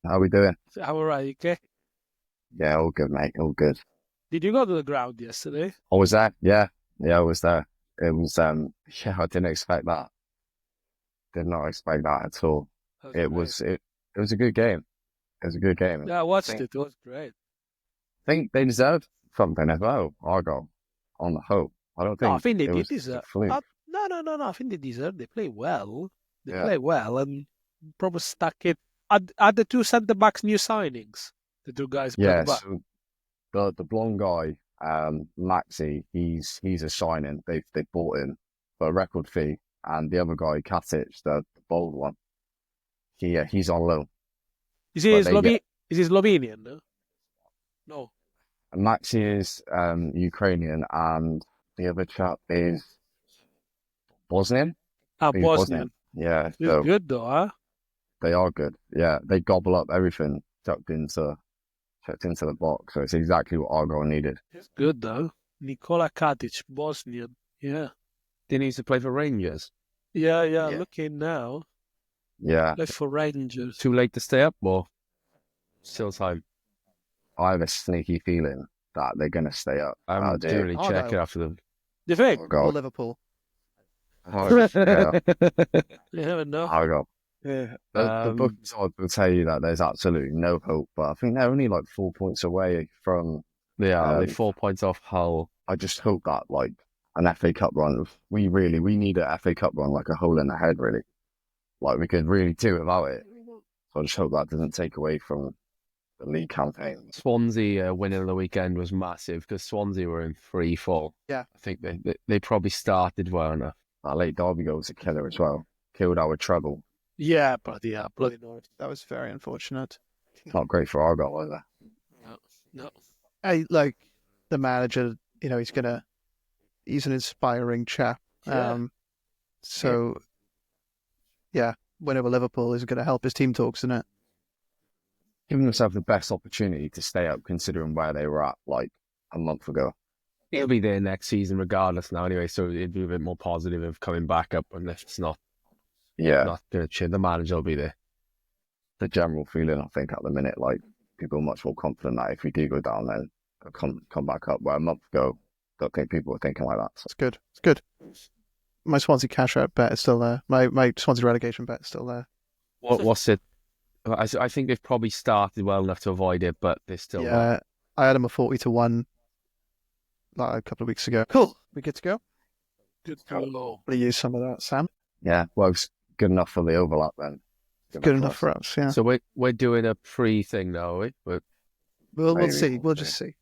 How we doing? All right, okay. Yeah, all good, mate. All good. Did you go to the ground yesterday? I was there. Yeah, I was there. It was, yeah, I didn't expect that. Did not expect that at all. That was It great. was, it was a good game. It was a good game. Yeah, I I watched think, it. It was great. think they deserved something as well. Argo, on the whole. I don't No, I think think they it did was just a deserve. fluke. No. I think they deserve. They play well. They Yeah. play well, and probably stuck it. Are the two centre backs new signings? The two guys played Yeah, back. so the blonde guy, Maxi, he's a signing. They bought him for a record fee, and the other guy, Katic, the bold one, he's on loan. Is he But they get Slovenian? No. No. Maxi is Ukrainian, and the other chap is Bosnian. Ah, He's Bosnian. Yeah, He's so good though, huh? they are good. Yeah, they gobble up everything tucked into the box. So it's exactly what Argyle needed. He's good though. Nikola Katic, Bosnian. Yeah. Didn't he used to play for Rangers? Yeah. Yeah. Looking now, Yeah, play for Rangers. Too late to stay up, or still time? I have a sneaky feeling that they're going to stay up. I'm do. really Oh, checking no. after them. Do you think? Oh, Or God. Liverpool. Yeah, You never know. Argyle. Yeah. The bookies will tell you that there's absolutely no hope, but I think they're only like 4 points away from. They are. They're Um, 4 points off Hull. I just hope that like an FA Cup run. We need an FA Cup run, like a hole in the head, really. Like we could really do without it. So I just hope that doesn't take away from the league campaign. Swansea winning on the weekend was massive because Swansea were in free fall. Yeah. I think they probably started well enough. That late derby goal was a killer as well. Killed our treble. Yeah, bloody noise. That was very unfortunate. Not great for Argyle either. No. I like the manager. You know, he's an inspiring chap. Yeah. So, yeah, win over Liverpool is going to help his team talks, isn't it? Giving themselves the best opportunity to stay up, considering where they were at like a month ago. He'll be there next season regardless now anyway, so it'd be a bit more positive of coming back up. And if it's not Yeah, going to change, the manager will be there. the general feeling I think at the minute, like people are much more confident that if we do go down, then they'll come back up. Where a month ago, don't think people were thinking like that. So, It's good. It's good. My Swansea cash out bet is still there. My Swansea relegation bet is still there. What's it? I think they've probably started well enough to avoid it, but they're still. Yeah, I had him a 40-1 like a couple of weeks ago. Cool. We good to go? Good to We'll use some of that, Sam. yeah, well, it's good enough for the overlap then. Good enough for us. Yeah. So we're doing a pre thing now, are we? We'll Maybe. see. We'll just see.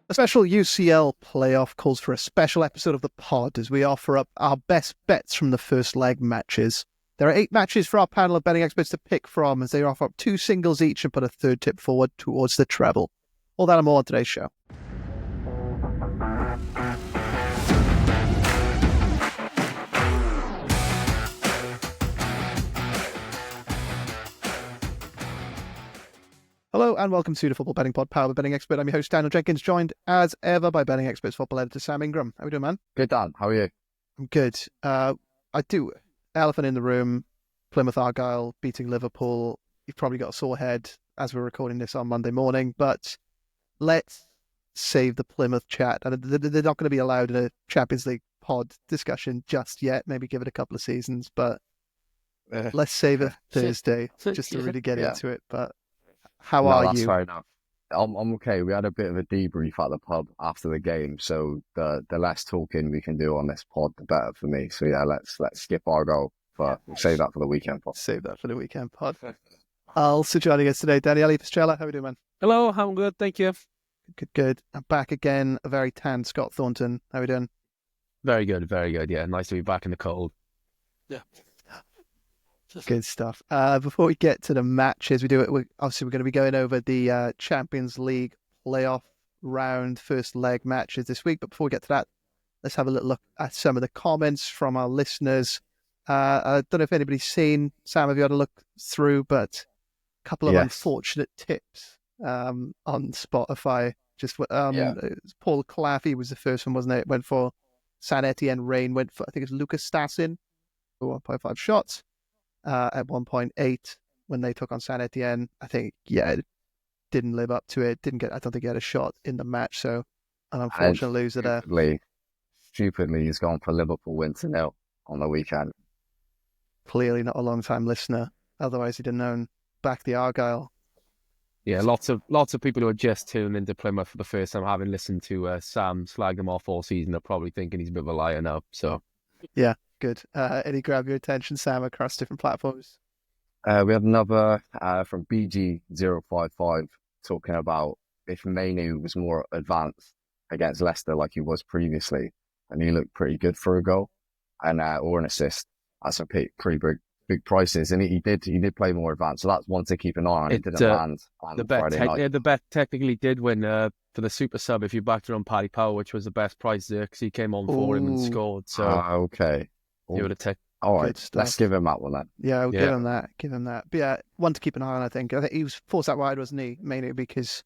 A special UCL playoff calls for a special episode of the pod as we offer up our best bets from the first leg matches. There are 8 matches for our panel of betting experts to pick from as they offer up 2 singles each and put a third tip forward towards the treble. All that and more on today's show. Hello and welcome to the Football Betting Pod, powered by Betting Expert. I'm your host, Daniel Jenkins, joined as ever by Betting Expert's football editor, Sam Ingram. How are we doing, man? Good, Dan. How are you? I'm good. I do. Elephant in the room, Plymouth Argyle beating Liverpool. You've probably got a sore head as we're recording this on Monday morning, but let's save the Plymouth chat. And they're not going to be allowed in a Champions League pod discussion just yet. Maybe give it a couple of seasons, but let's save it Thursday just to really get into it. But how are that's you? fair enough. I'm okay. We had a bit of a debrief at the pub after the game, so the less talking we can do on this pod, the better for me. So yeah, let's skip Argyle. We'll save that for the weekend pod. Save that for the weekend pod. Also joining us today, Daniel Fisichella. How are we doing, man? Hello, I'm good, thank you. Good. I'm back again. A very tan Scott Thornton. How are we doing? Very good, very good. Yeah, nice to be back in the cold. Good stuff. Before we get to the matches, obviously we're going to be going over the Champions League playoff round first leg matches this week. But before we get to that, let's have a little look at some of the comments from our listeners. I don't know if anybody's seen, Sam, have you had a look through, but a couple of unfortunate tips on Spotify. Just Paul Claffey was the first one, wasn't it? Went for San Etienne Rain, went for, I think it's Lucas Stassin, 1.5 shots. at 1.8 when they took on Saint Etienne. I think, it didn't live up to it. I don't think he had a shot in the match. So an unfortunate loser there. Stupidly, he's gone for Liverpool win to 0 on the weekend. Clearly not a long-time listener. Otherwise, he'd have known back the Argyle. Yeah, lots of people who are just tuning into Plymouth for the first time, having listened to Sam slag them off all season, are probably thinking he's a bit of a liar now. So, yeah, good. Any grab your attention, Sam, across different platforms? We have another from BG055 talking about if Mainu was more advanced against Leicester like he was previously, and he looked pretty good for a goal and or an assist at some pretty big prices, and he did play more advanced, so that's one to keep an eye on. It didn't land the bet technically did win for the super sub if you backed it on Paddy Power, which was the best price there because he came on for him and scored. So okay, you would have all right, let's give him that one then. Yeah, we'll give him that. But yeah, one to keep an eye on. I think he was forced out wide, wasn't he? Mainly because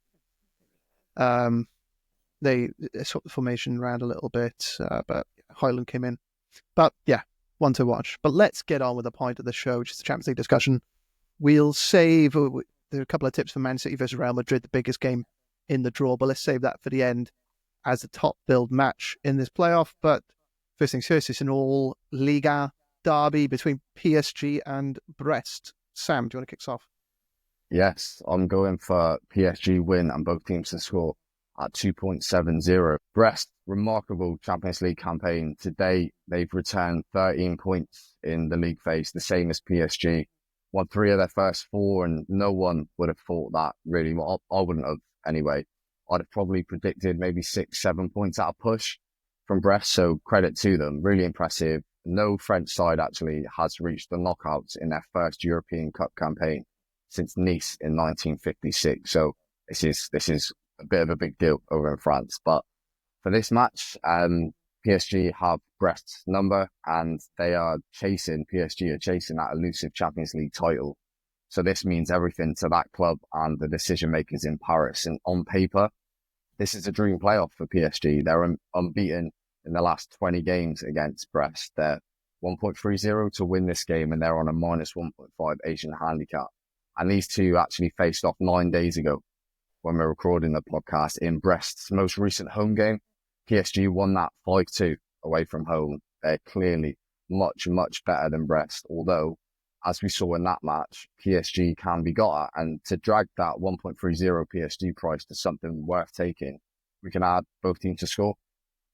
they swapped the formation around a little bit, but Højlund came in. But yeah, one to watch. But let's get on with the point of the show, which is the Champions League discussion. We'll save. There are a couple of tips for Man City versus Real Madrid, the biggest game in the draw, but let's save that for the end as the top billed match in this playoff. But first things first, it's an all Liga derby between PSG and Brest. Sam, do you want to kick us off? Yes, I'm going for PSG win and both teams to score at 2.70. Brest, remarkable Champions League campaign. Today, they've returned 13 points in the league phase, the same as PSG. Won 3 of their first 4, and no one would have thought that, really. Well, I wouldn't have anyway. I'd have probably predicted maybe 6-7 points at a push from Brest, so credit to them. Really impressive. No French side actually has reached the knockouts in their first European Cup campaign since Nice in 1956. So this is a bit of a big deal over in France. But for this match, PSG have Brest's number, and PSG are chasing that elusive Champions League title. So this means everything to that club and the decision makers in Paris. And on paper, this is a dream playoff for PSG. They're unbeaten in the last 20 games against Brest. They're 1.30 to win this game, and they're on a minus 1.5 Asian handicap. And these two actually faced off 9 days ago when we're recording the podcast in Brest's most recent home game. PSG won that 5-2 away from home. They're clearly much, much better than Brest, although, as we saw in that match, PSG can be got at, and to drag that 1.30 PSG price to something worth taking, we can add both teams to score,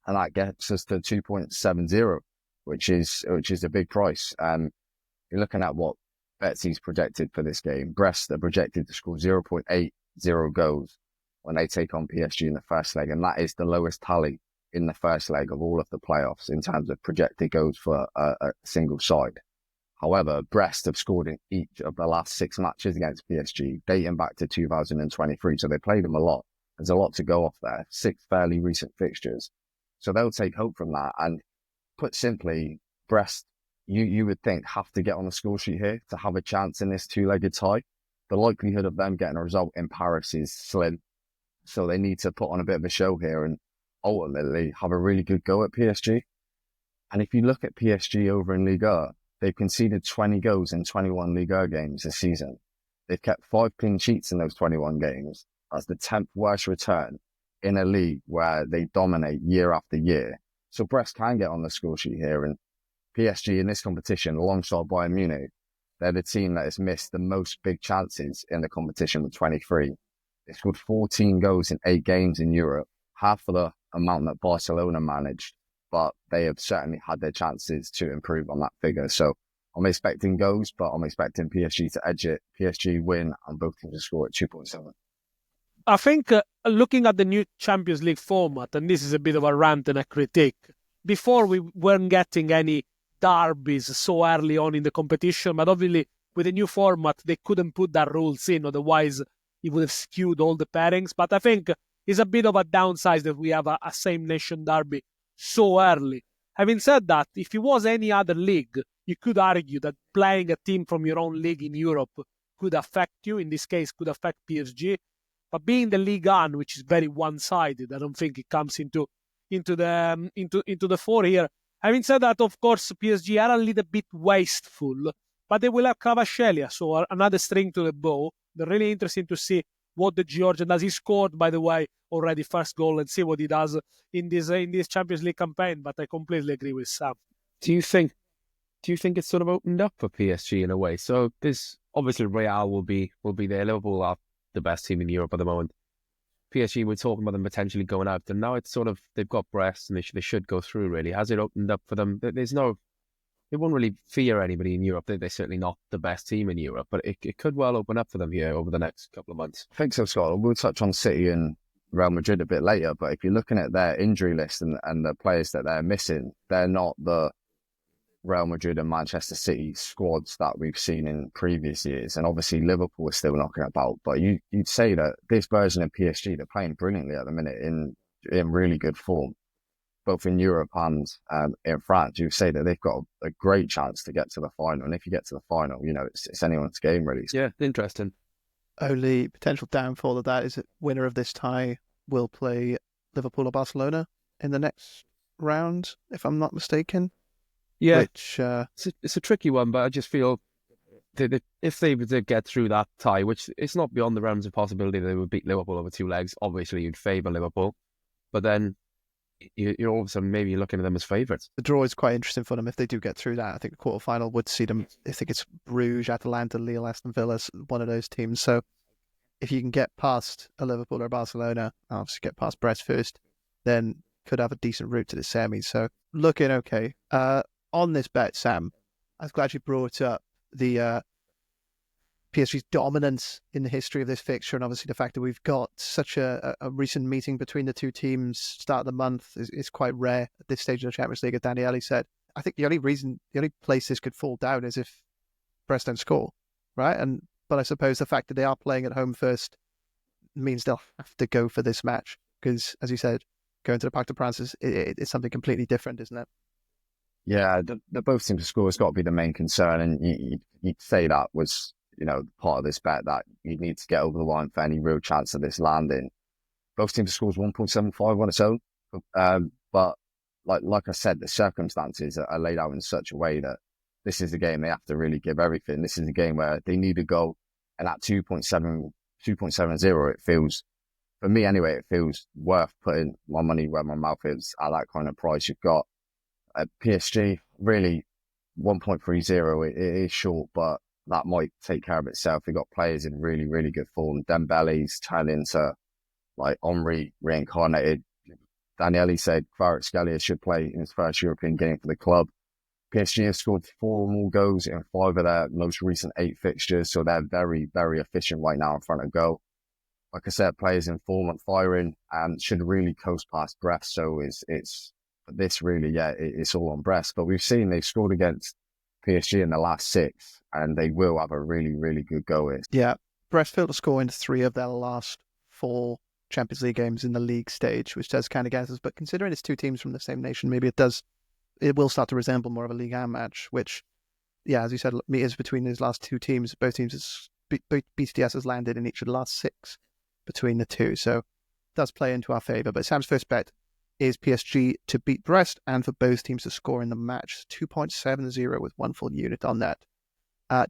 and that gets us to 2.70, which is a big price. You're looking at what Betsy's projected for this game. Brest are projected to score 0.80 goals when they take on PSG in the first leg, and that is the lowest tally in the first leg of all of the playoffs in terms of projected goals for a single side. However, Brest have scored in each of the last 6 matches against PSG, dating back to 2023, so they played them a lot. There's a lot to go off there, 6 fairly recent fixtures. So they'll take hope from that. And put simply, Brest, you would think, have to get on the score sheet here to have a chance in this 2-legged tie. The likelihood of them getting a result in Paris is slim. So they need to put on a bit of a show here and ultimately have a really good go at PSG. And if you look at PSG over in Liga, they've conceded 20 goals in 21 Liga games this season. They've kept 5 clean sheets in those 21 games. That's the 10th worst return in a league where they dominate year after year. So Brest can get on the score sheet here, and PSG in this competition, alongside Bayern Munich, they're the team that has missed the most big chances in the competition with 23. They scored 14 goals in 8 games in Europe, half of the amount that Barcelona managed, but they have certainly had their chances to improve on that figure. So I'm expecting goals, but I'm expecting PSG to edge it. PSG win, and both teams to score at 2.7. I think looking at the new Champions League format, and this is a bit of a rant and a critique, before we weren't getting any derbies so early on in the competition, but obviously with the new format, they couldn't put that rules in, otherwise it would have skewed all the pairings. But I think it's a bit of a downside that we have a same nation derby so early. Having said that, if it was any other league, you could argue that playing a team from your own league in Europe could affect you. In this case, could affect PSG. But being the Ligue 1, which is very one-sided, I don't think it comes into the fore here. Having said that, of course, PSG are a little bit wasteful. But they will have Kvaratskhelia, so another string to the bow. They're really interesting to see what the Georgian does. He scored, by the way, already first goal, and see what he does in this Champions League campaign. But I completely agree with Sam. Do you think it's sort of opened up for PSG in a way? So this obviously Real will be there. Liverpool are the best team in Europe at the moment. PSG, we're talking about them potentially going out, and now it's sort of they've got Brest and they should go through. Really, has it opened up for them? They won't really fear anybody in Europe. They're certainly not the best team in Europe, but it could well open up for them here over the next couple of months. I think so, Scott. We'll touch on City and Real Madrid a bit later, but if you're looking at their injury list and the players that they're missing, they're not the Real Madrid and Manchester City squads that we've seen in previous years. And obviously Liverpool is still knocking about, but you'd say that this version of PSG, they're playing brilliantly at the minute in really good form, both in Europe and in France. You'd say that they've got a great chance to get to the final. And if you get to the final, it's anyone's game, really. Yeah, interesting. Only potential downfall of that is that winner of this tie will play Liverpool or Barcelona in the next round, if I'm not mistaken. Yeah, which it's a tricky one, but I just feel that if they were to get through that tie, which it's not beyond the realms of possibility they would beat Liverpool over two legs, obviously you'd favour Liverpool, but then you're all of a sudden maybe looking at them as favourites. The draw is quite interesting for them if they do get through that. I think the quarterfinal would see them. I think it's Bruges, Atalanta, Lille, Aston Villa, one of those teams. So if you can get past a Liverpool or Barcelona, obviously get past Brest first, then could have a decent route to the semis. So looking okay. On this bet, Sam, I was glad you brought up the PSG's dominance in the history of this fixture, and obviously the fact that we've got such a recent meeting between the two teams start of the month is quite rare at this stage of the Champions League, as Daniele said. I think the only place this could fall down is if Brest don't score, right? But I suppose the fact that they are playing at home first means they'll have to go for this match because, as you said, going to the Parc des Princes it's something completely different, isn't it? Yeah, the both teams to score has got to be the main concern, and you'd say that was part of this bet that you need to get over the line for any real chance of this landing. Both teams to score is 1.75 on its own, but like I said, the circumstances are laid out in such a way that this is a game they have to really give everything. This is a game where they need a goal, and at 2.70, it feels, for me anyway, it feels worth putting my money where my mouth is at that kind of price. You've got PSG, really 1.30, it is short, but that might take care of itself. We've got players in really, really good form. Dembele's turned into like Henry reincarnated. Daniele said Kvaratskhelia should play in his first European game for the club. PSG have scored 4 more goals in 5 of their most recent 8 fixtures, so they're very, very efficient right now in front of goal. Like I said, players in form and firing and should really coast past Brest, so it's this really, it's all on Brest. But we've seen they've scored against PSG in the last 6, and they will have a really, really good go. Yeah, Brest failed to score in 3 of their last 4 Champions League games in the league stage, which does kind of get us. But considering it's 2 teams from the same nation, maybe it will start to resemble more of a Ligue 1 match, which, yeah, as you said, is between these last 2 teams. Both teams, BTS has landed in each of the last 6 between the 2, so it does play into our favour. But Sam's first bet is PSG to beat Brest and for both teams to score in the match. 2.70 with 1 full unit on that.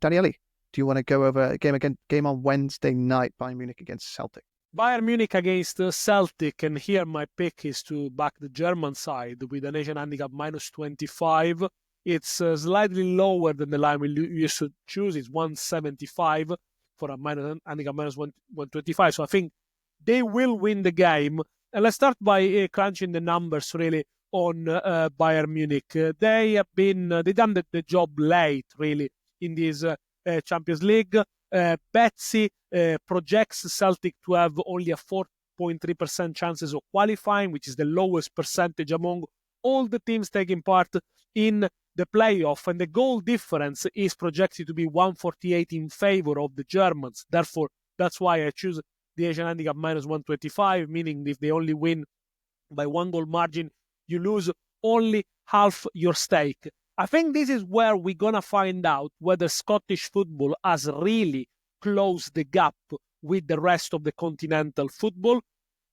Daniele, do you want to go over a game on Wednesday night, Bayern Munich against Celtic? Bayern Munich against Celtic, and here my pick is to back the German side with an Asian handicap -25. It's slightly lower than the line we used to choose. It's 175 for a handicap -125. So I think they will win the game. And let's start by crunching the numbers really on Bayern Munich. They done the job late really in this Champions League. Betsy projects Celtic to have only a 4.3% chances of qualifying, which is the lowest percentage among all the teams taking part in the playoff. And the goal difference is projected to be 148 in favor of the Germans. Therefore, that's why I choose the Asian handicap -125, meaning if they only win by 1 goal margin, you lose only half your stake. I think this is where we're going to find out whether Scottish football has really closed the gap with the rest of the continental football.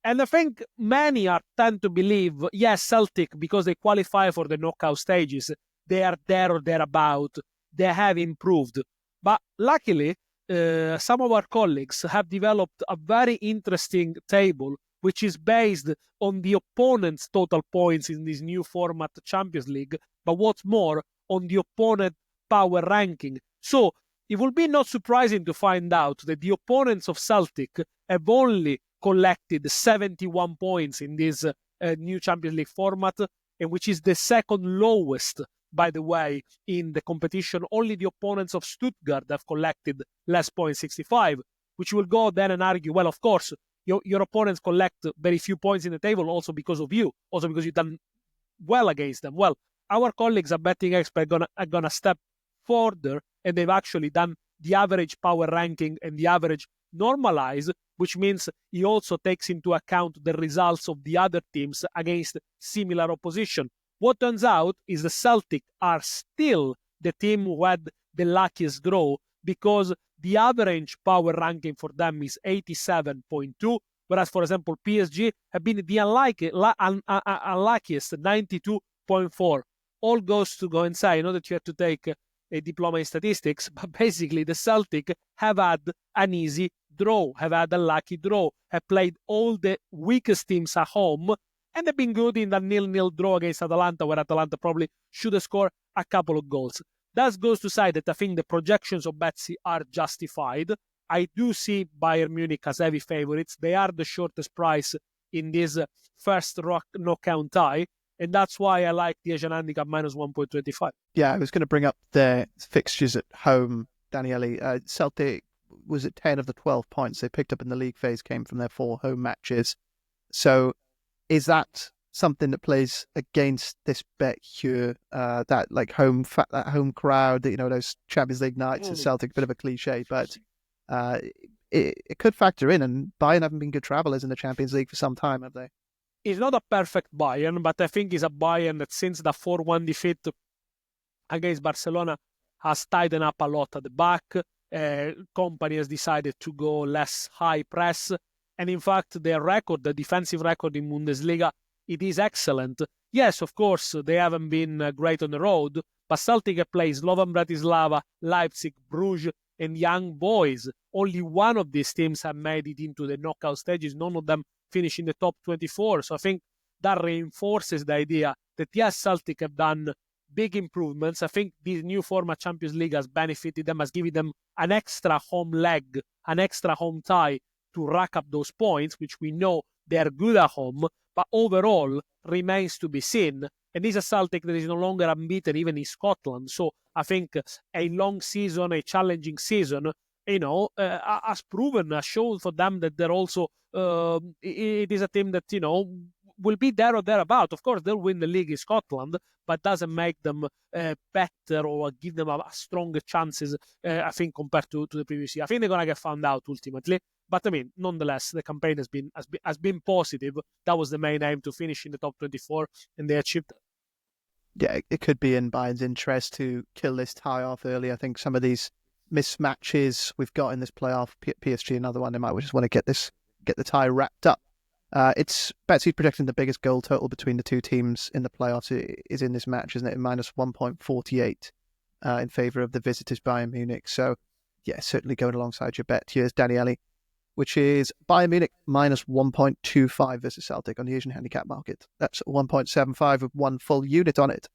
And I think many tend to believe, yes, Celtic, because they qualify for the knockout stages, they are there or thereabout. they have improved. But luckily, some of our colleagues have developed a very interesting table, which is based on the opponent's total points in this new format, Champions League, but what's more, on the opponent power ranking. So it will be not surprising to find out that the opponents of Celtic have only collected 71 points in this new Champions League format, and which is the second lowest, by the way, in the competition. Only the opponents of Stuttgart have collected less points, 65, which will go then and argue, well, of course, your opponents collect very few points in the table also because of you, also because you've done well against them. Well, our colleagues at Betting Expert are gonna step further, and they've actually done the average power ranking and the average normalize, which means he also takes into account the results of the other teams against similar opposition. What turns out is the Celtic are still the team who had the luckiest draw, because the average power ranking for them is 87.2, whereas, for example, PSG have been the unluckiest, 92.4. All goes to go and say, I know that you have to take a diploma in statistics, but basically the Celtic have had an easy draw, have had a lucky draw, have played all the weakest teams at home, and they've been good in the 0-0 draw against Atalanta, where Atalanta probably should have scored a couple of goals. That goes to say that I think the projections of Betsy are justified. I do see Bayern Munich as heavy favourites. They are the shortest price in this first knockout tie, and that's why I like the Asian handicap minus 1.25. Yeah, I was going to bring up their fixtures at home, Daniele. Celtic was at 10 of the 12 points they picked up in the league phase came from their 4 home matches. So is that something that plays against this bet here? That like that home crowd, that, you know, those Champions League nights at Celtic, a bit of a cliche, but it could factor in. And Bayern haven't been good travellers in the Champions League for some time, have they? It's not a perfect Bayern, but I think it's a Bayern that since the 4-1 defeat against Barcelona has tightened up a lot at the back. Company has decided to go less high press. And in fact, their record, the defensive record in Bundesliga, it is excellent. Yes, of course, they haven't been great on the road, but Celtic plays Slovan Bratislava, Leipzig, Bruges, and Young Boys. Only one of these teams have made it into the knockout stages. None of them finish in the top 24. So I think that reinforces the idea that, yes, Celtic have done big improvements. I think this new format Champions League has benefited them, has given them an extra home leg, an extra home tie to rack up those points, which we know they are good at home, but overall remains to be seen. And this is a Celtic that is no longer unbeaten even in Scotland. So I think a long season, a challenging season, has proven, has shown for them that they're also, it is a team that, will be there or thereabout. Of course, they'll win the league in Scotland, but doesn't make them better or give them a stronger chances, I think, compared to the previous year. I think they're going to get found out ultimately. But I mean, nonetheless, the campaign has been positive. That was the main aim, to finish in the top 24, and they achieved that. Yeah, it could be in Bayern's interest to kill this tie off early. I think some of these mismatches we've got in this playoff, PSG another one, they might just want to get the tie wrapped up. It's Betsy's projecting the biggest goal total between the two teams in the playoffs is in this match, isn't it? Minus 1.48 in favour of the visitors Bayern Munich. So yeah, certainly going alongside your bet. Here's Daniele, which is Bayern Munich minus 1.25 versus Celtic on the Asian handicap market. That's 1.75 with one full unit on it.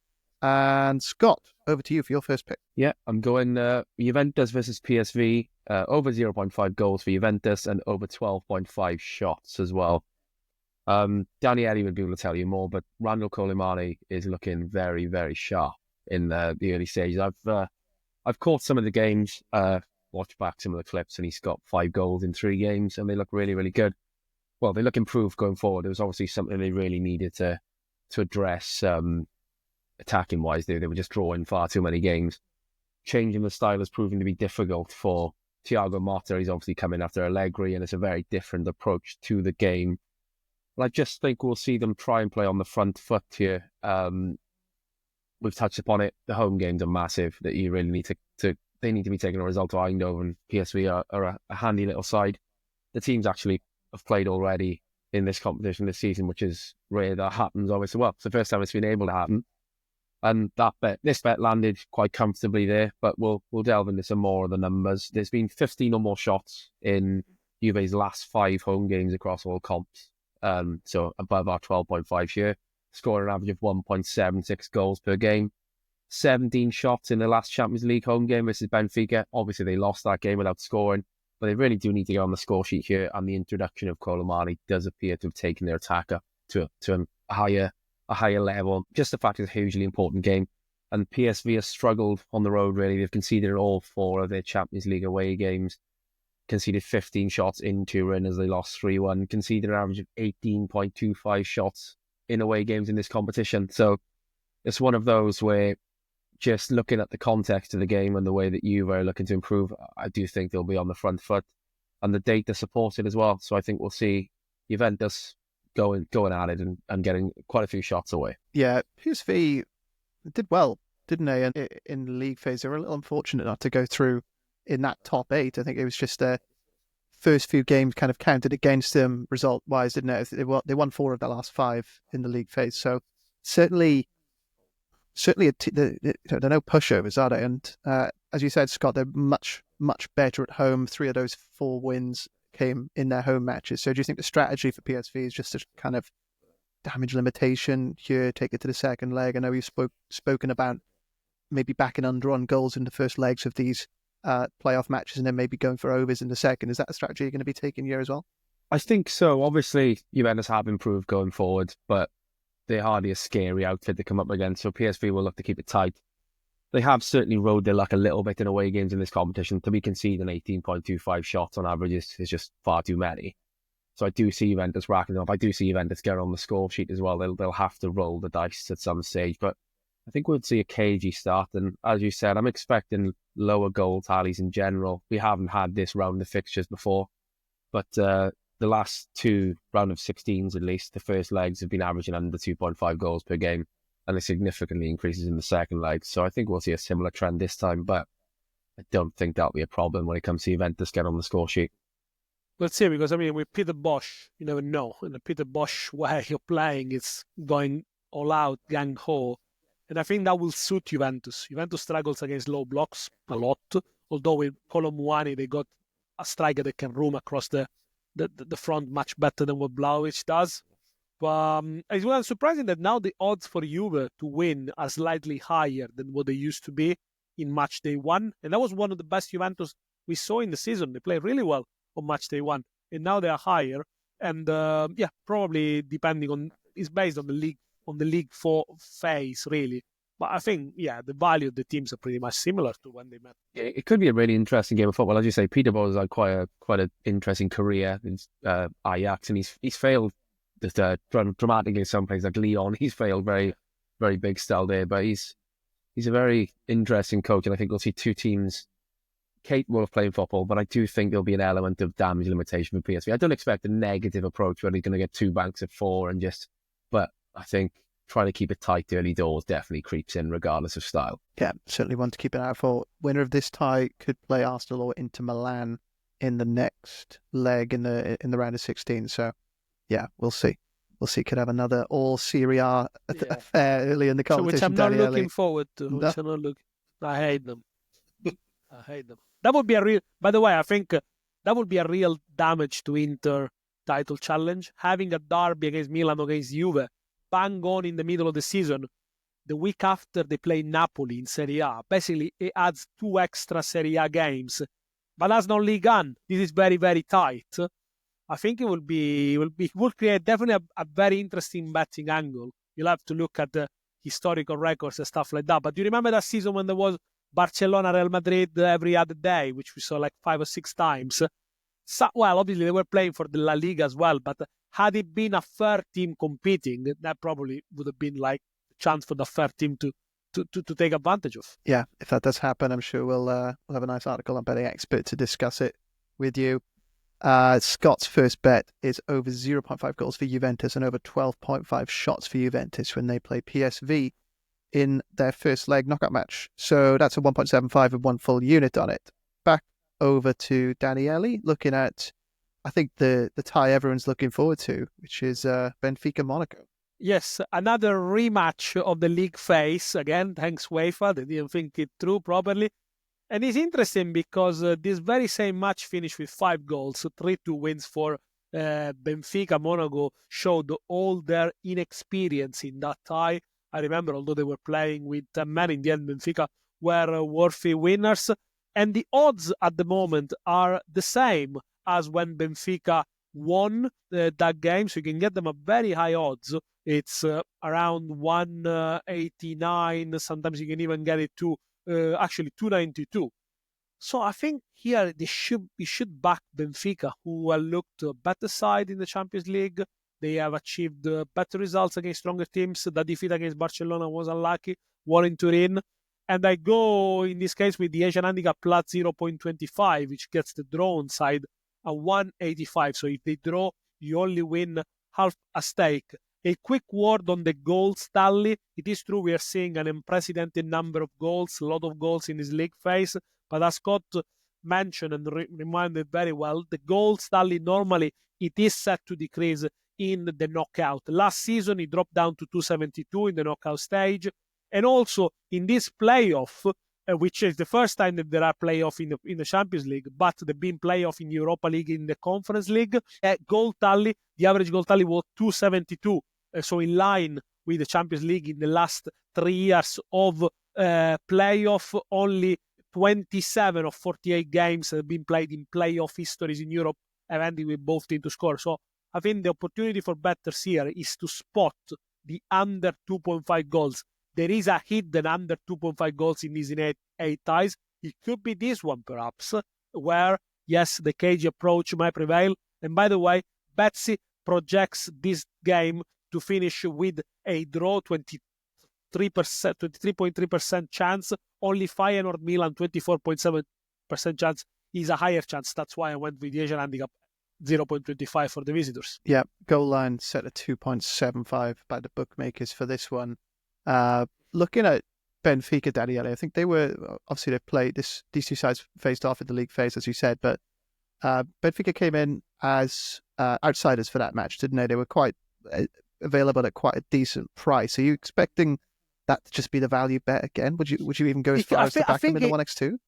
And Scott, over to you for your first pick. Yeah, I'm going Juventus versus PSV, over 0.5 goals for Juventus and over 12.5 shots as well. Daniele would be able to tell you more, but Randall Colimani is looking very, very sharp in the early stages. I've caught some of the games, watched back some of the clips, and he's got 5 goals in 3 games, and they look really, really good. Well, they look improved going forward. It was obviously something they really needed to address attacking wise. They were just drawing far too many games. Changing the style has proven to be difficult for Thiago Motta. He's obviously coming after Allegri, and it's a very different approach to the game. And I just think we'll see them try and play on the front foot here. We've touched upon it. The home games are massive. That you really need they need to be taking a result to Eindhoven. PSV are a handy little side. The teams actually have played already in this competition this season, which is rare that happens, obviously. Well, it's the first time it's been able to happen. And this bet landed quite comfortably there, but we'll delve into some more of the numbers. There's been 15 or more shots in Juve's last 5 home games across all comps. So above our 12.5 here, scoring an average of 1.76 goals per game. 17 shots in the last Champions League home game versus Benfica. Obviously, they lost that game without scoring, but they really do need to get on the score sheet here. And the introduction of Colomani does appear to have taken their attack up to a higher level. Just the fact it's a hugely important game. And PSV has struggled on the road, really. They've conceded all 4 of their Champions League away games. Conceded 15 shots in Turin as they lost 3-1. Conceded an average of 18.25 shots in away games in this competition. So it's one of those where, just looking at the context of the game and the way that Juve are looking to improve, I do think they'll be on the front foot. And the data supports it as well. So I think we'll see Juventus going at it and getting quite a few shots away. Yeah, PSV did well, didn't they, in the league phase? They were a little unfortunate not to go through in that top 8. I think it was just their first few games kind of counted against them result-wise, didn't it? They won 4 of their last 5 in the league phase. So certainly there are no pushovers, are they? And as you said, Scott, they're much, much better at home. 3 of those 4 wins came in their home matches. So do you think the strategy for PSV is just to kind of damage limitation here, take it to the second leg? I know you've spoken about maybe backing under on goals in the first legs of these playoff matches and then maybe going for overs in the second. Is that a strategy you're going to be taking here as well? I think so. Obviously, Juventus have improved going forward, but they're hardly a scary outfit to come up against. So PSV will look to keep it tight. They have certainly rode their luck a little bit in away games in this competition. To be conceding 18.25 shots on average is just far too many. So I do see Juventus racking them up. I do see Juventus get on the score sheet as well. They'll have to roll the dice at some stage. But I think we'll see a cagey start. And as you said, I'm expecting lower goal tallies in general. We haven't had this round of fixtures before. But the last 2 round of 16s, at least, the first legs have been averaging under 2.5 goals per game. And it significantly increases in the second leg. So I think we'll see a similar trend this time. But I don't think that'll be a problem when it comes to Juventus get on the score sheet. Let's see, because with Peter Bosch, you never know. In the Peter Bosch way of playing, it's going all out, gang ho. And I think that will suit Juventus. Juventus struggles against low blocks a lot. Although with Colomani, they got a striker that can roam across the front much better than what Vlahovic does. But it's well surprising that now the odds for Juve to win are slightly higher than what they used to be in match day 1. And that was one of the best Juventus we saw in the season. They played really well on match day 1. And now they are higher. And probably depending on, it's based on the league 4 phase, really. But I think, the value of the teams are pretty much similar to when they met. Yeah, it could be a really interesting game of football. As you say, Peter Bosz has had quite an interesting career in Ajax, and he's failed just dramatically in some places like Lyon. He's failed very, very big style there, but he's a very interesting coach, and I think we'll see 2 teams capable of playing football, but I do think there'll be an element of damage limitation for PSV. I don't expect a negative approach where he's going to get 2 banks at 4 but I think trying to keep it tight early doors definitely creeps in regardless of style. Yeah, certainly one to keep an eye out for. Winner of this tie could play Arsenal or Inter Milan in the next leg in the round of 16. So yeah, we'll see. Could have another all Serie A affair early in the competition. Which I'm not looking forward to. No. I hate them. I hate them. That would be a real. By the way, I think that would be a real damage to Inter title challenge. Having a derby against Milan or against Juve, bang on in the middle of the season, the week after they play Napoli in Serie A. Basically, it adds 2 extra Serie A games, but that's not Ligue 1. This is very, very tight. I think it will create definitely a very interesting betting angle. You'll have to look at the historical records and stuff like that. But do you remember that season when there was Barcelona, Real Madrid every other day, which we saw like 5 or 6 times? So, well, obviously they were playing for the La Liga as well, but had it been a fair team competing, that probably would have been like a chance for the fair team to take advantage of. Yeah, if that does happen, I'm sure we'll have a nice article on Betting Expert to discuss it with you. Scott's first bet is over 0.5 goals for Juventus and over 12.5 shots for Juventus when they play PSV in their first leg knockout match. So that's a 1.75 and 1 full unit on it. Back over to Daniele, looking at, I think, the tie everyone's looking forward to, which is Benfica Monaco. Yes, another rematch of the league phase. Again, thanks UEFA. They didn't think it through properly. And it's interesting because this very same match finished with 5 goals, 3-2 wins for Benfica. Monaco showed all their inexperience in that tie. I remember, although they were playing with 10 men, in the end, Benfica were worthy winners. And the odds at the moment are the same as when Benfica won that game. So you can get them at very high odds. It's around 189. Sometimes you can even get it to actually 292. So I think here we should back Benfica, who looked a better side in the Champions League. They have achieved better results against stronger teams. The defeat against Barcelona was unlucky, one in Turin. And I go, in this case, with the Asian handicap plus 0.25, which gets the draw on side at 185. So if they draw, you only win half a stake. A quick word on the goals tally. It is true we are seeing an unprecedented number of goals, a lot of goals in this league phase. But as Scott mentioned and reminded very well, the goals tally normally it is set to decrease in the knockout. Last season it dropped down to 272 in the knockout stage. And also in this playoff, which is the first time that there are playoffs in the Champions League, but there have been playoffs in Europa League, in the Conference League, goal tally, the average goal tally was 272. So in line with the Champions League in the last 3 years of playoff, only 27 of 48 games have been played in playoff histories in Europe have ended with both teams to score. So I think the opportunity for bettors here is to spot the under 2.5 goals. There is a hidden under 2.5 goals in these eight ties. It could be this one, perhaps, where, yes, the cage approach might prevail. And by the way, Betsy projects this game to finish with a draw, 23.3% chance. Only Feyenoord Milan, 24.7% chance is a higher chance. That's why I went with the Asian handicap 0.25 for the visitors. Yeah, goal line set at 2.75 by the bookmakers for this one. Looking at Benfica, Daniele, I think they were, obviously they played, these two sides faced off in the league phase, as you said, but Benfica came in as outsiders for that match, didn't they? They were quite available at quite a decent price. Are you expecting that to just be the value bet again? Would you even go as far as to back them in the 1x2?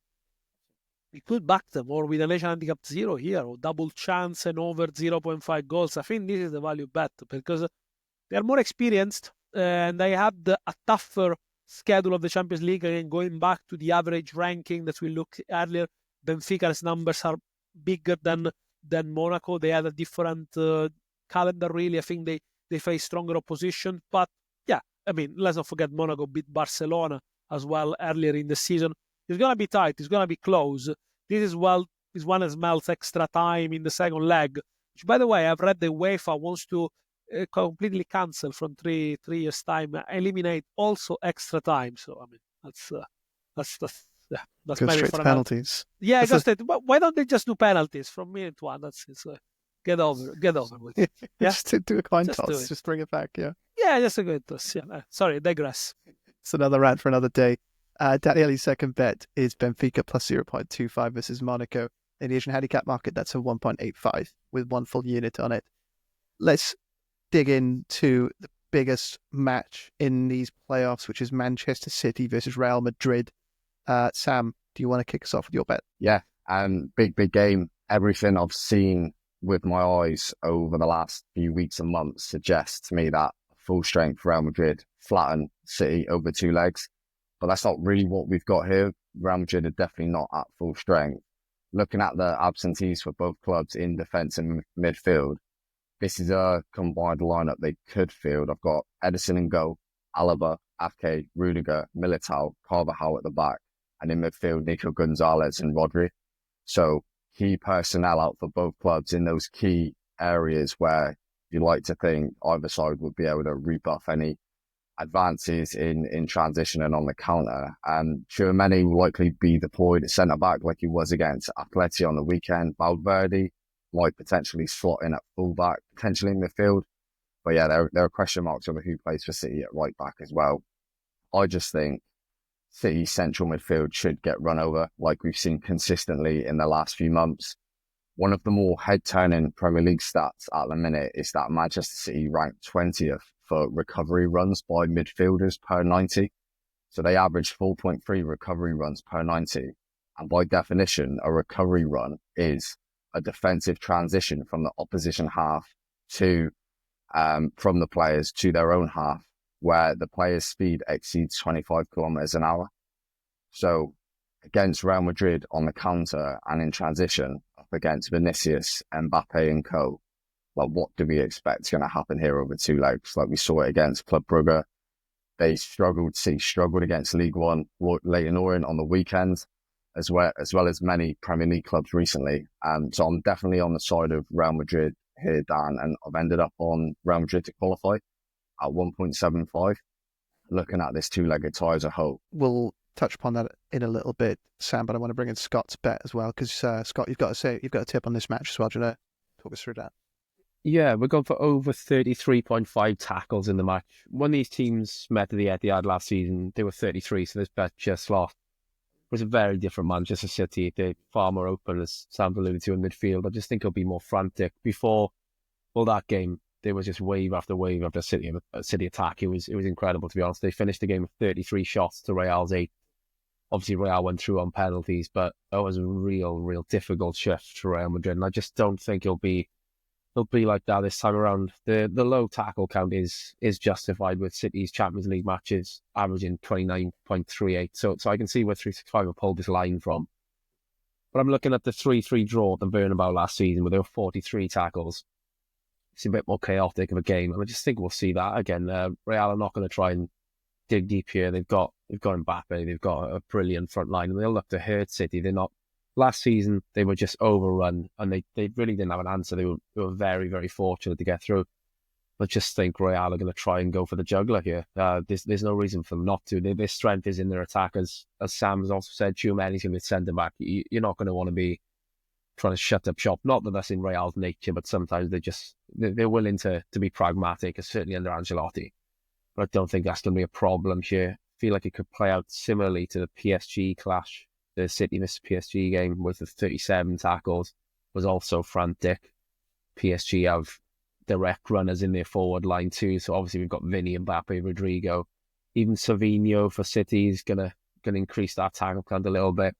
We could back them, or with an Asian handicap 0 here, or double chance and over 0.5 goals. I think this is the value bet because they are more experienced and they had a tougher schedule of the Champions League. Again, going back to the average ranking that we looked earlier, Benfica's numbers are bigger than Monaco. They had a different calendar, really. I think they face stronger opposition. But yeah, I mean, let's not forget Monaco beat Barcelona as well earlier in the season. It's going to be tight. It's going to be close. This is one that smells extra time in the second leg, which, by the way, I've read the UEFA wants to completely cancel from 3 years' time, eliminate also extra time. So, I mean, that's go maybe straight for to penalties. Yeah, why don't they just do penalties from minute one? That's it. Get over with it. Yeah? Just to do a coin Just toss. Just bring it back, yeah. Yeah, just a good toss. Yeah. Sorry, digress. It's another rant for another day. Daniele's second bet is Benfica plus 0.25 versus Monaco. In the Asian handicap market, that's a 1.85 with one full unit on it. Let's dig into the biggest match in these playoffs, which is Manchester City versus Real Madrid. Sam, do you want to kick us off with your bet? Yeah, big game. Everything I've seen with my eyes over the last few weeks and months suggests to me that full strength Real Madrid flatten City over 2 legs. But that's not really what we've got here. Real Madrid are definitely not at full strength. Looking at the absentees for both clubs in defence and midfield, this is a combined lineup they could field. I've got Ederson in goal, Alaba, Ake, Rudiger, Militao, Carvajal at the back, and in midfield, Nico Gonzalez and Rodri. So key personnel out for both clubs in those key areas where you like to think either side would be able to rebuff any advances in transition and on the counter. And Tchouaméni will likely be deployed at centre-back like he was against Atleti on the weekend. Valverde might potentially slot in at full-back, potentially in midfield. But yeah, there are question marks over who plays for City at right-back as well. I just think City's central midfield should get run over like we've seen consistently in the last few months. One of the more head-turning Premier League stats at the minute is that Manchester City ranked 20th for recovery runs by midfielders per 90. So they average 4.3 recovery runs per 90. And by definition, a recovery run is a defensive transition from the opposition half to, from the players to their own half, where the player's speed exceeds 25 kilometers an hour. So against Real Madrid on the counter and in transition, up against Vinicius, Mbappe and co, like, what do we expect is going to happen here over 2 legs? Like we saw it against Club Brugge. They struggled against League One, Leyton Orient on the weekend, as well as many Premier League clubs recently. So I'm definitely on the side of Real Madrid here, Dan, and I've ended up on Real Madrid to qualify at 1.75. Looking at this 2-legged tie as a whole. We'll touch upon that in a little bit, Sam, but I want to bring in Scott's bet as well, because Scott, you've got a tip on this match as well. Do you want to talk us through that? Yeah, we're going for over 33.5 tackles in the match. When these teams met at the Etihad last season, they were 33, so this bet just lost. It was a very different Manchester City. They're far more open, as Sam alluded to, in midfield. I just think it'll be more frantic. Before that game, there was just wave after wave after City attack. It was incredible, to be honest. They finished the game with 33 shots to Real's 8. Obviously, Real went through on penalties, but that was a real difficult shift for Real Madrid. And I just don't think it'll be like that this time around. The low tackle count is justified with City's Champions League matches averaging 29.38. So I can see where 365 have pulled this line from. But I'm looking at the 3-3 draw at the Bernabeu last season, where there were 43 tackles. It's a bit more chaotic of a game, and I just think we'll see that again. Real are not going to try and dig deep here. They've got Mbappe, they've got a brilliant front line, and they'll look to hurt City. They're not. Last season, they were just overrun, and they really didn't have an answer. They were very, very fortunate to get through. I just think Real are going to try and go for the juggler here. There's no reason for them not to. Their strength is in their attack. As Sam has also said, Tchouameni's going to be centre-back. You're not going to want to be trying to shut up shop. Not that that's in Real's nature, but sometimes they're willing to be pragmatic, certainly under Ancelotti. But I don't think that's going to be a problem here. I feel like it could play out similarly to the PSG clash. The City vs PSG game with the 37 tackles was also frantic. PSG have direct runners in their forward line too. So obviously we've got Vinny, Mbappe, Rodrigo. Even Savinho for City is going to increase that tackle count a little bit.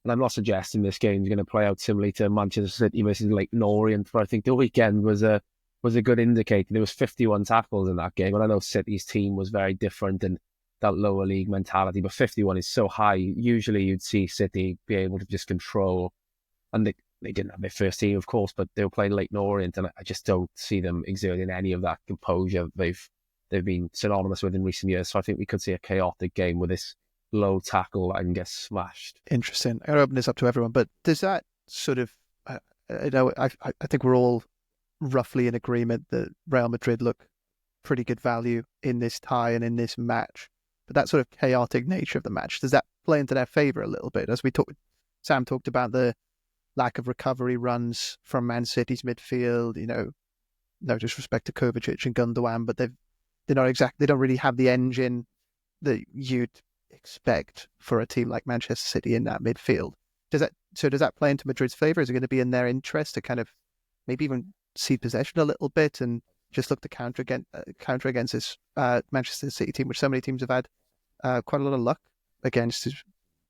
And I'm not suggesting this game is going to play out similarly to Manchester City versus Leyton Orient, but I think the weekend was a good indicator. There was 51 tackles in that game, and I know City's team was very different and that lower league mentality, but 51 is so high. Usually you'd see City be able to just control, and they didn't have their first team, of course, but they were playing Leyton Orient, and I just don't see them exerting any of that composure they've been synonymous with in recent years. So I think we could see a chaotic game with this low tackle and get smashed. Interesting. I'm going to open this up to everyone, but does that sort of, I think we're all roughly in agreement that Real Madrid look pretty good value in this tie and in this match. But that sort of chaotic nature of the match, does that play into their favour a little bit? As Sam talked about the lack of recovery runs from Man City's midfield, no disrespect to Kovacic and Gundogan, but they don't really have the engine that you'd expect for a team like Manchester City in that midfield. Does that play into Madrid's favour? Is it going to be in their interest to kind of maybe even cede possession a little bit and just look to counter against this Manchester City team, which so many teams have had quite a lot of luck against, is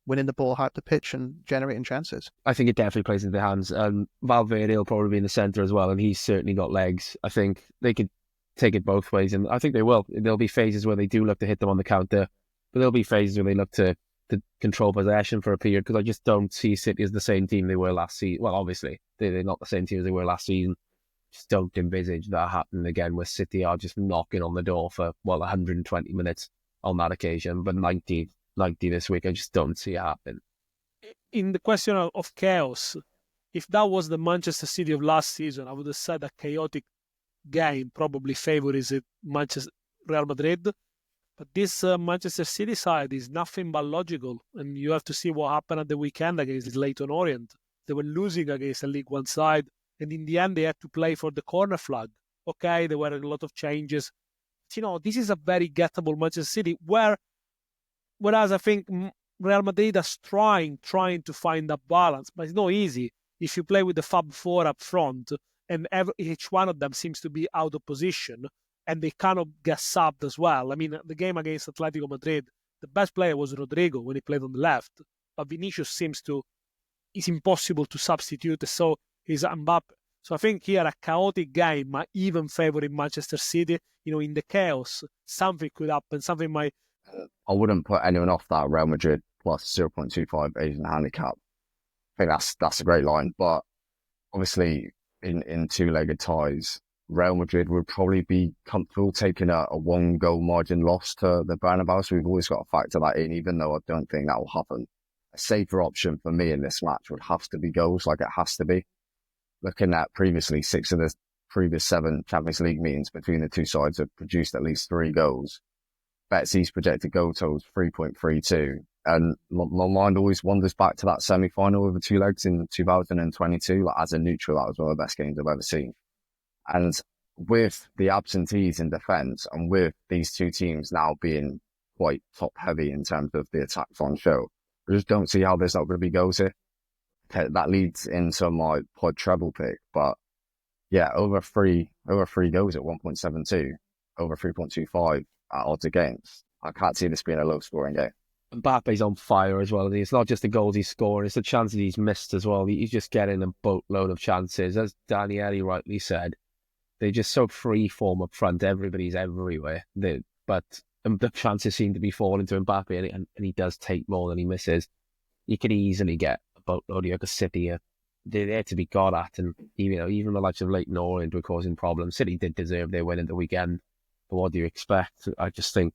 winning the ball high up the pitch and generating chances? I think it definitely plays into their hands. Valverde will probably be in the centre as well, and he's certainly got legs. I think they could take it both ways, and I think they will. There'll be phases where they do look to hit them on the counter, but there'll be phases where they look to control possession for a period, because I just don't see City as the same team they were last season. Well, obviously, they're not the same team as they were last season. Just don't envisage that happening again, where City are just knocking on the door for 120 minutes on that occasion, but 90 this week. I just don't see it happen. In the question of chaos, if that was the Manchester City of last season, I would have said a chaotic game probably favors Real Madrid. But this Manchester City side is nothing but logical, and you have to see what happened at the weekend against Leyton Orient. They were losing against a League One side, and in the end they had to play for the corner flag. Okay, there were a lot of changes. This is a very gettable Manchester City, whereas I think Real Madrid is trying to find a balance, but it's not easy. If you play with the Fab Four up front, and each one of them seems to be out of position, and they kind of get subbed as well. I mean, the game against Atletico Madrid, the best player was Rodrigo when he played on the left, but Vinicius it's impossible to substitute, so he's Mbappe. So I think here a chaotic game might even favor in Manchester City. In the chaos, something could happen, something might... I wouldn't put anyone off that Real Madrid plus 0.25 Asian handicap. I think that's a great line, but obviously in two-legged ties, Real Madrid would probably be comfortable taking a one-goal margin loss to the Bernabeu, so we've always got to factor that in, even though I don't think that will happen. A safer option for me in this match would have to be goals, like it has to be. Looking at previously, 6 of the previous 7 Champions League meetings between the two sides have produced at least 3 goals. Betsy's projected goal total is 3.32. And my mind always wanders back to that semi-final over 2 legs in 2022. Like, as a neutral, that was one of the best games I've ever seen. And with the absentees in defence, and with these two teams now being quite top-heavy in terms of the attacks on show, I just don't see how there's not going to be goals here. That leads into my pod treble pick. But yeah, over three goals at 1.72, over 3.25 at odds against. I can't see this being a low-scoring game. Mbappe's on fire as well. It's not just the goals he's scoring, it's the chances he's missed as well. He's just getting a boatload of chances. As Daniele rightly said, they're just so free-form up front. Everybody's everywhere. But the chances seem to be falling to Mbappe, and he does take more than he misses. You could easily get a boatload of City. They're there to be got at, and even the likes of Leighton Orient were causing problems. City did deserve their win in the weekend, but what do you expect? I just think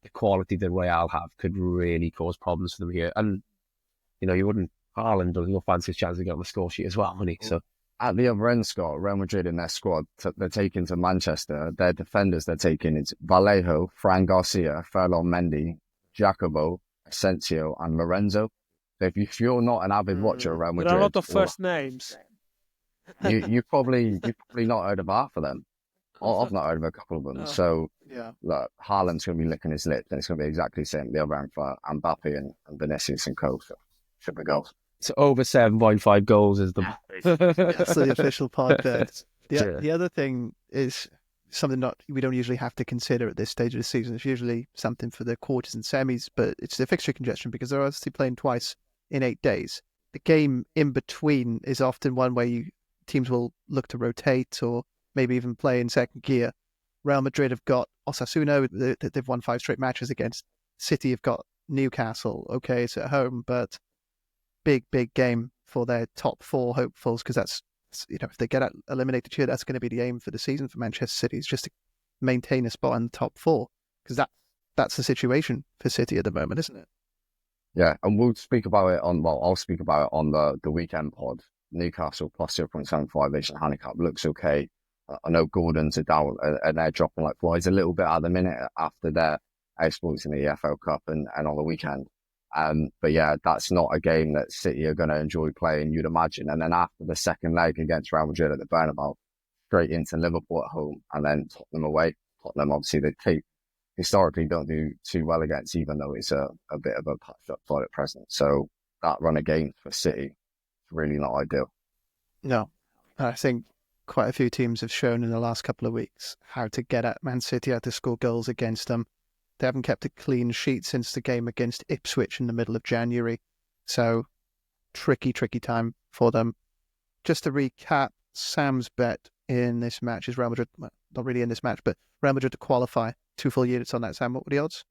the quality that Real have could really cause problems for them here. And, you wouldn't... Haaland doesn't fancy his chance to get on the score sheet as well, wouldn't he? So, at the other end, Scott, Real Madrid in their squad, they're taking to Manchester. Their defenders they're taking is Vallejo, Fran Garcia, Ferland Mendy, Jacobo, Asensio, and Lorenzo. So if you're not an avid watcher of Real Madrid... There are a lot of first names. You've probably not heard of half of them. I've not heard of a couple of them. So, look, Haaland's going to be licking his lips, and it's going to be exactly the same the other end for Mbappe and Vinicius and co. So, should be goals. So over 7.5 goals is the... That's the official pod bet. The other thing is something we don't usually have to consider at this stage of the season. It's usually something for the quarters and semis, but it's the fixture congestion because they're obviously playing twice in 8 days. The game in between is often one where teams will look to rotate or maybe even play in second gear. Real Madrid have got Osasuna. They've won 5 straight matches against. City have got Newcastle. Okay, it's at home, but big game for their top 4 hopefuls, because that's, if they get eliminated here, that's going to be the aim for the season for Manchester City, is just to maintain a spot in the top 4, because that's the situation for City at the moment, isn't it? Yeah, and we'll speak about it I'll speak about it on the weekend pod. Newcastle plus 0.75 Asian handicap looks okay. I know Gordon's are down and they're dropping like flies a little bit at the minute after their exploits in the EFL Cup and on the weekend. But yeah, that's not a game that City are going to enjoy playing, you'd imagine. And then after the second leg against Real Madrid at the Bernabeu, straight into Liverpool at home and then Tottenham away. Tottenham, obviously, they historically don't do too well against, even though it's a bit of a patched-up side at present. So that run of games for City is really not ideal. No, I think quite a few teams have shown in the last couple of weeks how to get at Man City, how to score goals against them. They haven't kept a clean sheet since the game against Ipswich in the middle of January. So, tricky time for them. Just to recap, Sam's bet in this match is Real Madrid, well, not really in this match, but Real Madrid to qualify. 2 full units on that, Sam. What were the odds?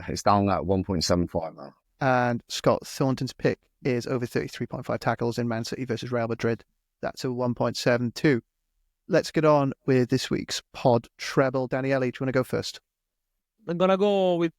It's down at 1.75 now. And Scott Thornton's pick is over 33.5 tackles in Man City versus Real Madrid. That's a 1.72. Let's get on with this week's pod treble. Daniele, do you want to go first? I'm going to go with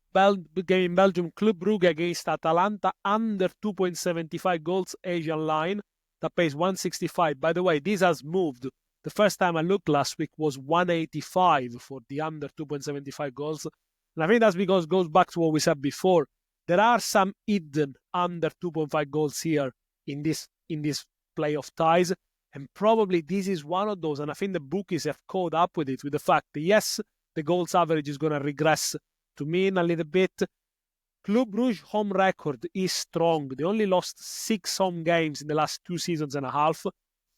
game in Belgium, Club Brugge against Atalanta, under 2.75 goals Asian line. That pays 165. By the way, this has moved. The first time I looked last week was 185 for the under 2.75 goals. And I think that's because it goes back to what we said before. There are some hidden under 2.5 goals here in this playoff ties. And probably this is one of those. And I think the bookies have caught up with it, with the fact that, yes, the goals average is going to regress to mean a little bit. Club Brugge home record is strong. They only lost 6 home games in the last 2 seasons and a half.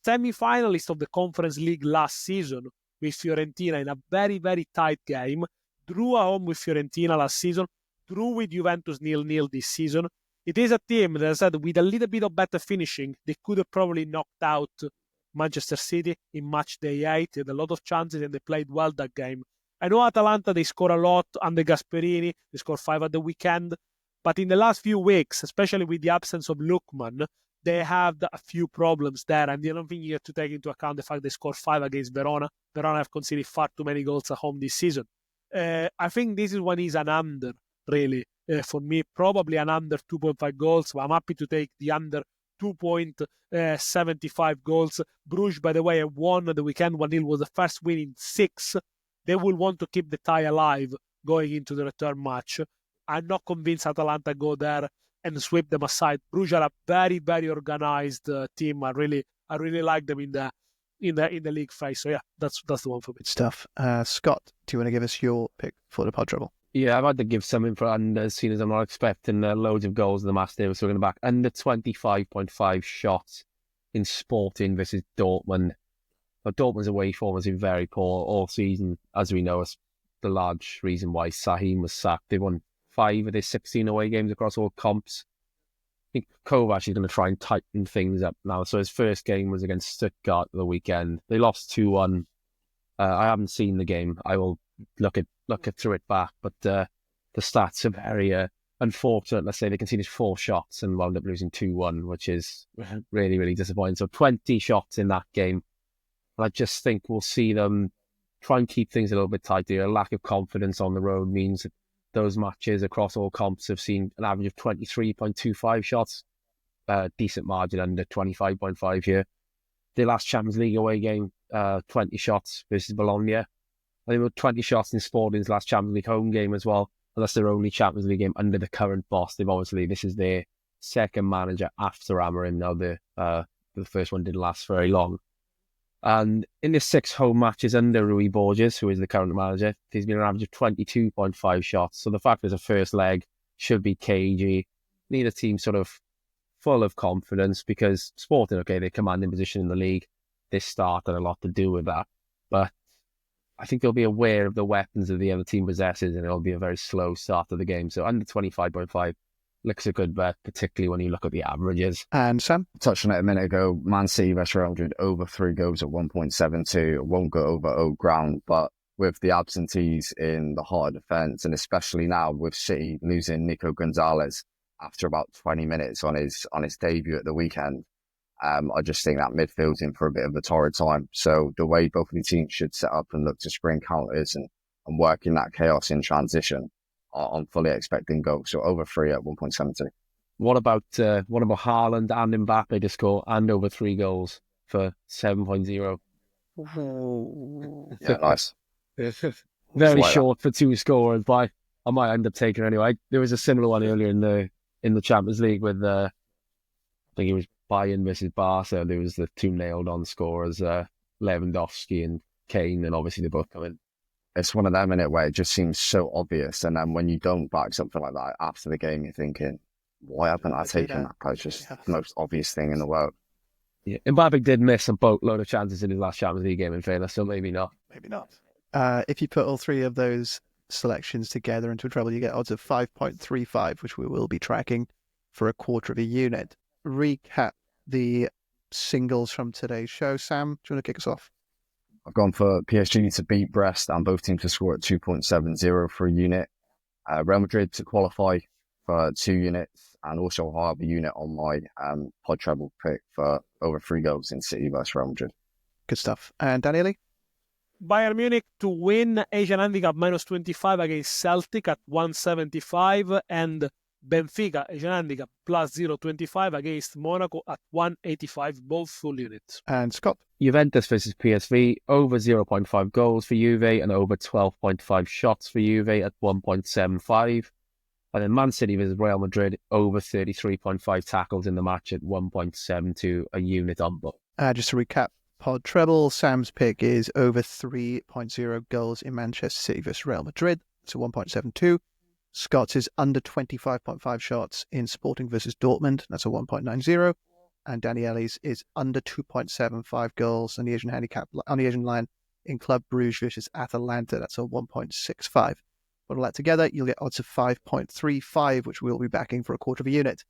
Semi-finalist of the Conference League last season, with Fiorentina in a very, very tight game, drew at home with Fiorentina last season, drew with Juventus 0-0 this season. It is a team that I said with a little bit of better finishing, they could have probably knocked out Manchester City in match day 8. They had a lot of chances and they played well that game. I know Atalanta, they score a lot under Gasperini. They scored 5 at the weekend. But in the last few weeks, especially with the absence of Lookman, they have a few problems there. And I don't think you have to take into account the fact they scored 5 against Verona. Verona have conceded far too many goals at home this season. I think this is when he's an under, really. For me, probably an under 2.5 goals. I'm happy to take the under 2.75 goals. Bruges, by the way, have won the weekend. 1-0 was the first win in 6. They will want to keep the tie alive going into the return match. I'm not convinced Atalanta go there and sweep them aside. Bruges are a very, very organized team. I really like them in the league phase. So yeah, that's the one for me. Good stuff. Scott, do you want to give us your pick for the pod treble? Yeah, I've had to give something for under, seeing as I'm not expecting loads of goals in the match day. So we're going to back under 25.5 shots in Sporting versus Dortmund. But Dortmund's away form has been very poor all season. As we know, it's the large reason why Sahin was sacked. They won 5 of their 16 away games across all comps. I think Kovac is going to try and tighten things up now. So his first game was against Stuttgart the weekend. They lost 2-1. I haven't seen the game. I will look through it back. But the stats are very unfortunate. Let's say they conceded 4 shots and wound up losing 2-1, which is really, really disappointing. So 20 shots in that game. And I just think we'll see them try and keep things a little bit tighter. A lack of confidence on the road means that those matches across all comps have seen an average of 23.25 shots. Decent margin under 25.5 here. The last Champions League away game, 20 shots versus Bologna. I think there were 20 shots in Sporting's last Champions League home game as well. And that's their only Champions League game under the current boss. This is their second manager after Amorim. Now the first one didn't last very long. And in the 6 home matches under Rui Borges, who is the current manager, there's been an average of 22.5 shots. So the fact there's a first leg should be cagey. Neither team sort of full of confidence because Sporting, okay, they command in position in the league. This start had a lot to do with that. But I think they'll be aware of the weapons that the other team possesses and it'll be a very slow start of the game. So under 25.5 looks a good bet, particularly when you look at the averages. And Sam? Touched on it a minute ago. Man City versus Real Madrid over 3 goals at 1.72. It won't go over old ground, but with the absentees in the heart of defence, and especially now with City losing Nico Gonzalez after about 20 minutes on his debut at the weekend, I just think that midfield's in for a bit of a torrid time. So the way both of the teams should set up and look to spring counters and work in that chaos in transition, I'm fully expecting goals. So over 3 at 1.72. What about Haaland and Mbappe to score and over 3 goals for 7.0? Yeah, nice. Very like short for 2 scorers, but I might end up taking it anyway. There was a similar one earlier in the Champions League with I think it was Bayern versus Barca. There was the 2 nailed on scorers, Lewandowski and Kane, and obviously they both come in. It's one of them in it where it just seems so obvious, and then when you don't back something like that after the game, you're thinking, why haven't I taken that? It's just the most obvious thing in the world. Yeah, Mbappe did miss a boatload of chances in his last Champions League game in fairness, so maybe not. Maybe not. If you put all 3 of those selections together into a treble, you get odds of 5.35, which we will be tracking for a quarter of a unit. Recap the singles from today's show. Sam, do you want to kick us off? I've gone for PSG to beat Brest and both teams to score at 2.70 for a unit. Real Madrid to qualify for 2 units, and also I have a unit on my pod treble pick for over 3 goals in City versus Real Madrid. Good stuff. And Daniele? Bayern Munich to win Asian handicap -25 against Celtic at 175, and Benfica Asian handicap +0.25 against Monaco at 185, both full units. And Scott? Juventus versus PSV, over 0.5 goals for Juve and over 12.5 shots for Juve at 1.75. And then Man City versus Real Madrid, over 33.5 tackles in the match at 1.72, a unit on both. Just to recap, pod treble, Sam's pick is over 3.0 goals in Manchester City versus Real Madrid, so 1.72. Scott's is under 25.5 shots in Sporting versus Dortmund, that's a 1.90. And Daniele's is under 2.75 goals on the Asian handicap, on the Asian line in Club Brugge versus Atalanta. That's a 1.65. Put all that together, you'll get odds of 5.35, which we'll be backing for a quarter of a unit.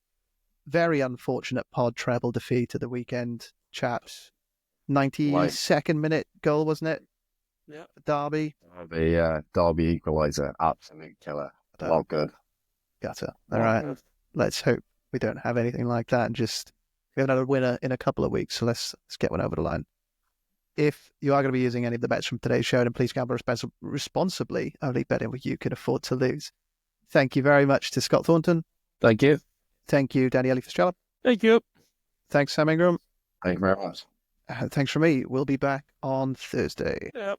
Very unfortunate pod treble defeat at the weekend, chaps. 92nd minute goal, wasn't it? Yeah. Derby. The Derby equaliser, absolute killer. Not good. Gutter. All right. Let's hope we don't have anything like that, and just we have another winner in a couple of weeks. So let's get one over the line. If you are going to be using any of the bets from today's show, then please gamble responsibly. Only betting what you can afford to lose. Thank you very much to Scott Thornton. Thank you. Thank you, Daniele Fisichella. Thank you. Thanks, Sam Ingram. Thank you very much. Thanks from me. We'll be back on Thursday. Yep.